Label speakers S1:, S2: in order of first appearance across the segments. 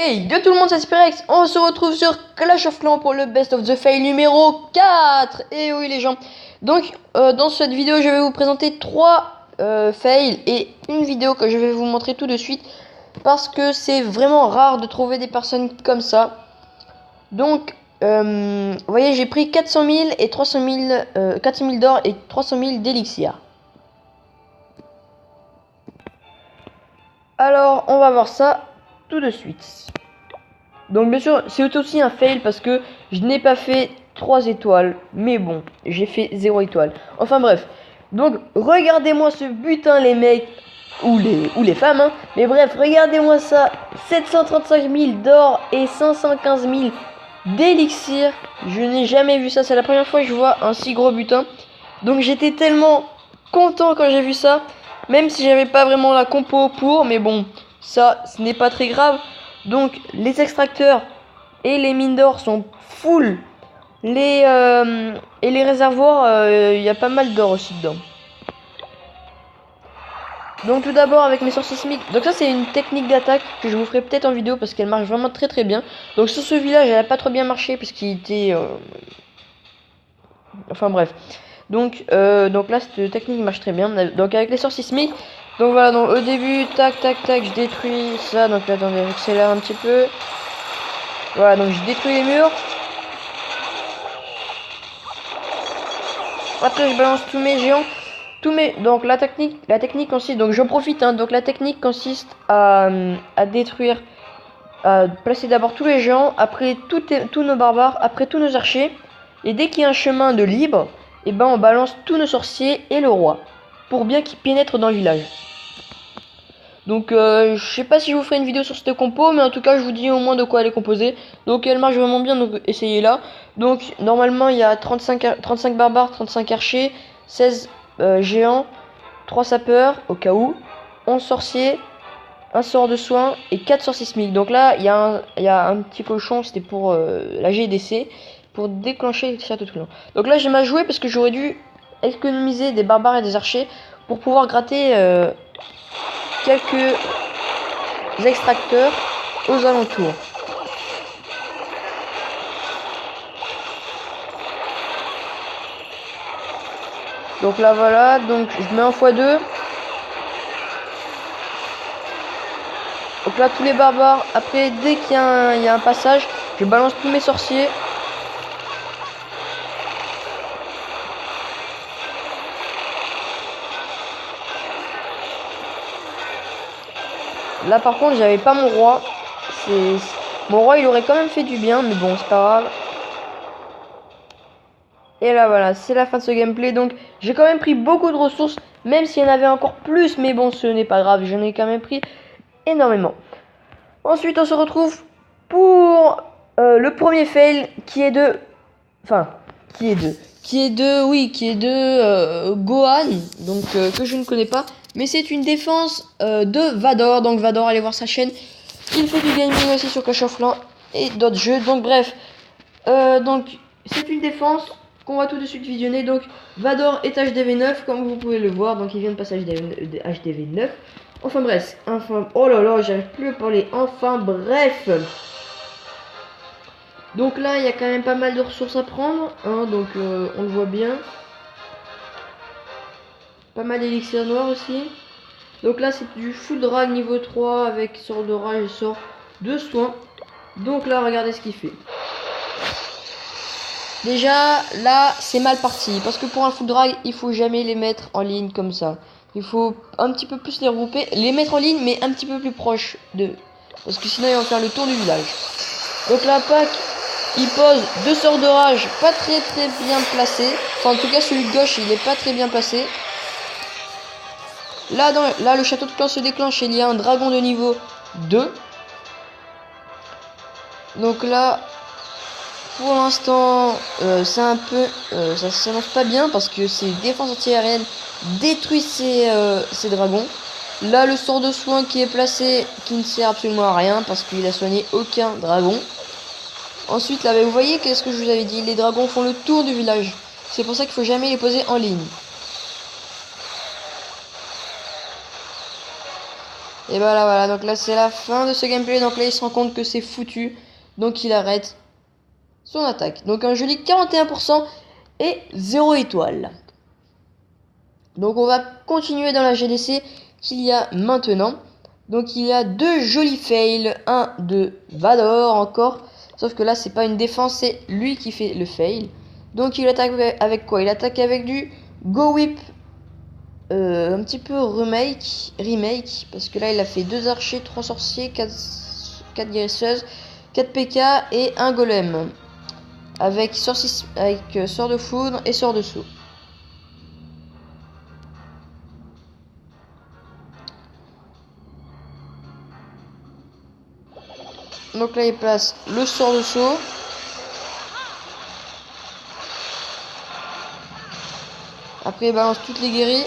S1: Hey de tout le monde, c'est Spirex. On se retrouve sur Clash of Clans pour le Best of the Fail numéro 4. Et oui les gens. Donc dans cette vidéo je vais vous présenter 3 fails et une vidéo que je vais vous montrer tout de suite. Parce que c'est vraiment rare de trouver des personnes comme ça. Donc vous voyez, j'ai pris 400 000 et 300 000, 400 000 d'or et 300 000 d'élixir. Alors on va voir ça tout de suite. Donc bien sûr c'est aussi un fail parce que je n'ai pas fait 3 étoiles. Mais bon, j'ai fait 0 étoile. Enfin bref. Donc regardez-moi ce butin les mecs. Ou les femmes hein. Mais bref, regardez-moi ça. 735 000 d'or et 515 000 d'élixir. Je n'ai jamais vu ça. C'est la première fois que je vois un si gros butin. Donc j'étais tellement content quand j'ai vu ça. Même si j'avais pas vraiment la compo pour. Mais bon, ça ce n'est pas très grave. Donc les extracteurs et les mines d'or sont full. Et les réservoirs, il y a pas mal d'or aussi dedans. Donc tout d'abord avec mes sorts sismiques. Donc ça c'est une technique d'attaque que je vous ferai peut-être en vidéo parce qu'elle marche vraiment très très bien. Donc sur ce village elle a pas trop bien marché parce qu'il était... Enfin bref. Donc là cette technique marche très bien. Donc avec les sorts sismiques. Donc voilà, donc au début, tac tac tac, je détruis ça. Donc attendez, j'accélère un petit peu. Voilà, donc je détruis les murs. Après je balance tous mes géants. Donc la technique consiste, donc j'en profite hein, donc la technique consiste à détruire, à placer d'abord tous les géants, après tous nos barbares, après tous nos archers, et dès qu'il y a un chemin de libre, et ben on balance tous nos sorciers et le roi, pour bien qu'ils pénètrent dans le village. Donc je sais pas si je vous ferai une vidéo sur cette compo, mais en tout cas je vous dis au moins de quoi elle est composée. Donc elle marche vraiment bien, donc essayez-la. Donc normalement il y a 35 barbares, 35 archers, 16 géants, 3 sapeurs au cas où, 11 sorciers, un sort de soin et 4 sorts sismiques. Donc là il y a un petit cochon, c'était pour la GDC, pour déclencher le château de clan. Donc là j'ai mal joué parce que j'aurais dû économiser des barbares et des archers pour pouvoir gratter quelques extracteurs aux alentours. Donc là voilà, donc je mets en x2. Donc là tous les barbares, après dès qu'il y a un passage, je balance tous mes sorciers. Là par contre j'avais pas mon roi. Mon roi il aurait quand même fait du bien, mais bon c'est pas grave. Et là voilà, c'est la fin de ce gameplay. Donc j'ai quand même pris beaucoup de ressources, même s'il y en avait encore plus, mais bon ce n'est pas grave, j'en ai quand même pris énormément. Ensuite on se retrouve pour le premier fail qui est de... Enfin, qui est de Gohan, donc que je ne connais pas. Mais c'est une défense de Vador. Donc Vador, allez voir sa chaîne. Il fait du gaming aussi sur Clash of Clans et d'autres jeux. Donc bref, donc c'est une défense qu'on va tout de suite visionner. Donc Vador est HDV9 comme vous pouvez le voir. Donc il vient de passer HDV9. Enfin bref, oh là là, j'arrive plus à parler. Enfin bref. Donc là, il y a quand même pas mal de ressources à prendre, hein, donc on le voit bien. Pas mal d'élixir noir aussi. Donc là, c'est du full drag niveau 3 avec sort de rage et sort de soin. Donc là, regardez ce qu'il fait. Déjà, là, c'est mal parti. Parce que pour un full drag, il faut jamais les mettre en ligne comme ça. Il faut un petit peu plus les regrouper. Les mettre en ligne, mais un petit peu plus proche d'eux. Parce que sinon, ils vont faire le tour du village. Donc là, Pac... il pose 2 sorts de rage pas très bien placés. Enfin en tout cas celui de gauche il est pas très bien placé. Là, le château de clan se déclenche et il y a un dragon de niveau 2. Donc là pour l'instant c'est un peu... ça s'annonce pas bien parce que ces défenses antiaériennes détruisent ces dragons. Là le sort de soin qui est placé qui ne sert absolument à rien parce qu'il a soigné aucun dragon. Ensuite, là, vous voyez qu'est-ce que je vous avais dit, les dragons font le tour du village. C'est pour ça qu'il faut jamais les poser en ligne. Et bah là, voilà. Donc là, c'est la fin de ce gameplay. Donc là, il se rend compte que c'est foutu. Donc il arrête son attaque. Donc un joli 41% et 0 étoile. Donc on va continuer dans la GDC qu'il y a maintenant. Donc il y a deux jolis fails. Un de Vador encore. Sauf que là, c'est pas une défense, c'est lui qui fait le fail. Donc il attaque avec quoi? Il attaque avec du Go Whip. Un petit peu remake. Parce que là, il a fait 2 archers, 3 sorciers, 4 guérisseuses, 4 PK et un golem. Avec sort de foudre et sort de saut. Donc là, il place le sort de saut. Après, il balance toutes les guéris.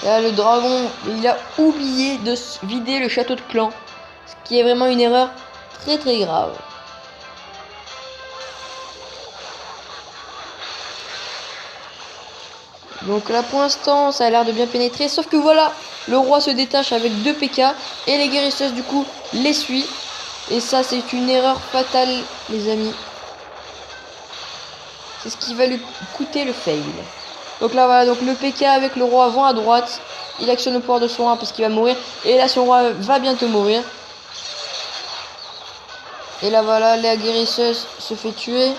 S1: Là, le dragon, il a oublié de vider le château de clan. Ce qui est vraiment une erreur très très grave. Donc là, pour l'instant, ça a l'air de bien pénétrer. Sauf que voilà, le roi se détache avec 2 PK. Et les guérisseuses, du coup, les suivent. Et ça, c'est une erreur fatale, les amis. C'est ce qui va lui coûter le fail. Donc là, voilà, donc le PK avec le roi vont à droite. Il actionne le pouvoir de son roi parce qu'il va mourir. Et là, son roi va bientôt mourir. Et là, voilà, la guérisseuse se fait tuer.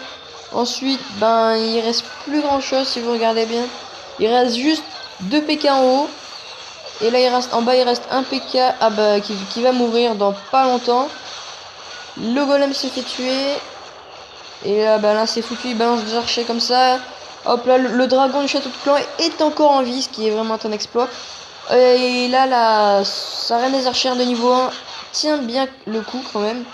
S1: Ensuite, ben, il reste plus grand chose si vous regardez bien. Il reste juste 2 PK en haut. Et là, il reste en bas, il reste un PK qui va mourir dans pas longtemps. Le golem se fait tuer. Et là, ben, là c'est foutu, il balance des archers comme ça. Hop là, le dragon du château de clan est encore en vie, ce qui est vraiment un exploit. Et là, sa reine des archères de niveau 1 tient bien le coup quand même.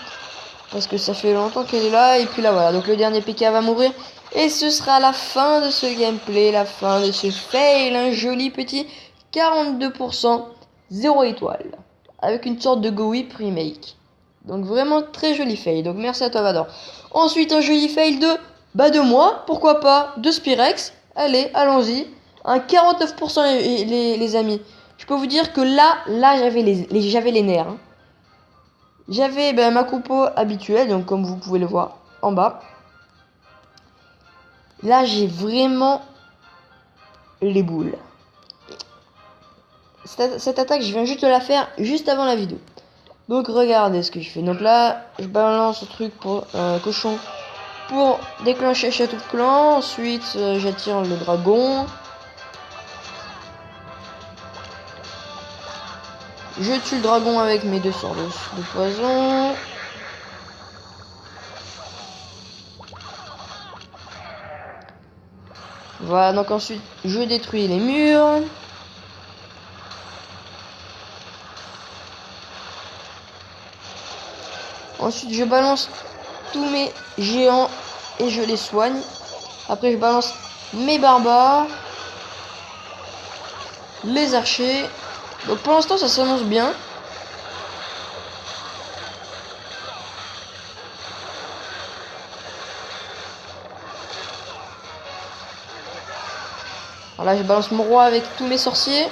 S1: Parce que ça fait longtemps qu'elle est là. Et puis là, voilà, donc le dernier PK va mourir. Et ce sera la fin de ce gameplay, la fin de ce fail. Un joli petit 42%, 0 étoile. Avec une sorte de Go Whip remake. Donc vraiment très joli fail. Donc merci à toi Vador. Ensuite un joli fail de moi, pourquoi pas, de Spirex. Allez, allons-y. Un 49% les amis. Je peux vous dire que là j'avais les nerfs. Hein. J'avais ma compo habituelle, donc comme vous pouvez le voir en bas. Là j'ai vraiment les boules. Cette attaque, je viens juste de la faire juste avant la vidéo. Donc regardez ce que je fais. Donc là, je balance le truc pour cochon pour déclencher le château de clan. Ensuite, j'attire le dragon. Je tue le dragon avec mes 2 sorts de poison. Voilà, donc ensuite, je détruis les murs. Ensuite, je balance tous mes géants et je les soigne. Après, je balance mes barbares. Les archers. Donc pour l'instant, ça s'annonce bien. Alors là, je balance mon roi avec tous mes sorciers.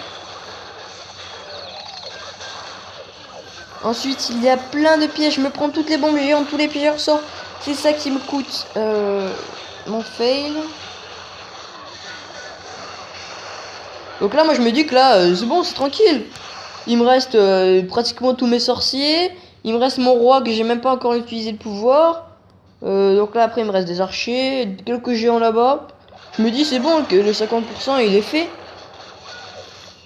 S1: Ensuite, il y a plein de pièges. Je me prends toutes les bombes géantes, tous les pièges ressortent. C'est ça qui me coûte mon fail. Donc là, moi, je me dis que là, c'est bon, c'est tranquille. Il me reste pratiquement tous mes sorciers. Il me reste mon roi que j'ai même pas encore utilisé le pouvoir. Donc là, après, il me reste des archers, quelques géants là-bas. Je me dis, c'est bon, que le 50%, il est fait.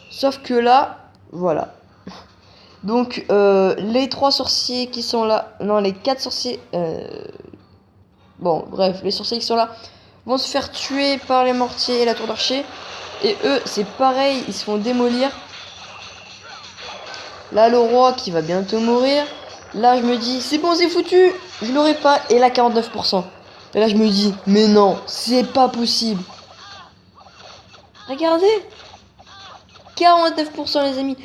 S1: Sauf que là, voilà. Donc, les 3 sorciers qui sont là... Non, les 4 sorciers... Bon, bref, les sorciers qui sont là vont se faire tuer par les mortiers et la tour d'archer. Et eux, c'est pareil, ils se font démolir. Là, le roi qui va bientôt mourir. Là, je me dis, c'est bon, c'est foutu. Je l'aurai pas. Et là, 49%. Et là, je me dis, mais non, c'est pas possible. Regardez. 49% les amis.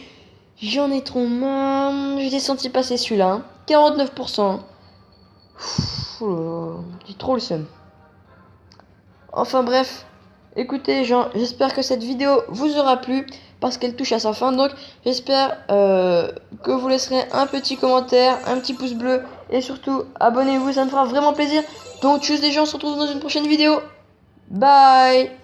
S1: J'en ai trop marre. J'ai senti passer celui-là. Hein. 49%. J'ai trop le seum. Enfin bref. écoutez, gens, j'espère que cette vidéo vous aura plu parce qu'elle touche à sa fin. Donc, j'espère que vous laisserez un petit commentaire, un petit pouce bleu et surtout, abonnez-vous, ça me fera vraiment plaisir. Donc, tchuss les gens, on se retrouve dans une prochaine vidéo. Bye!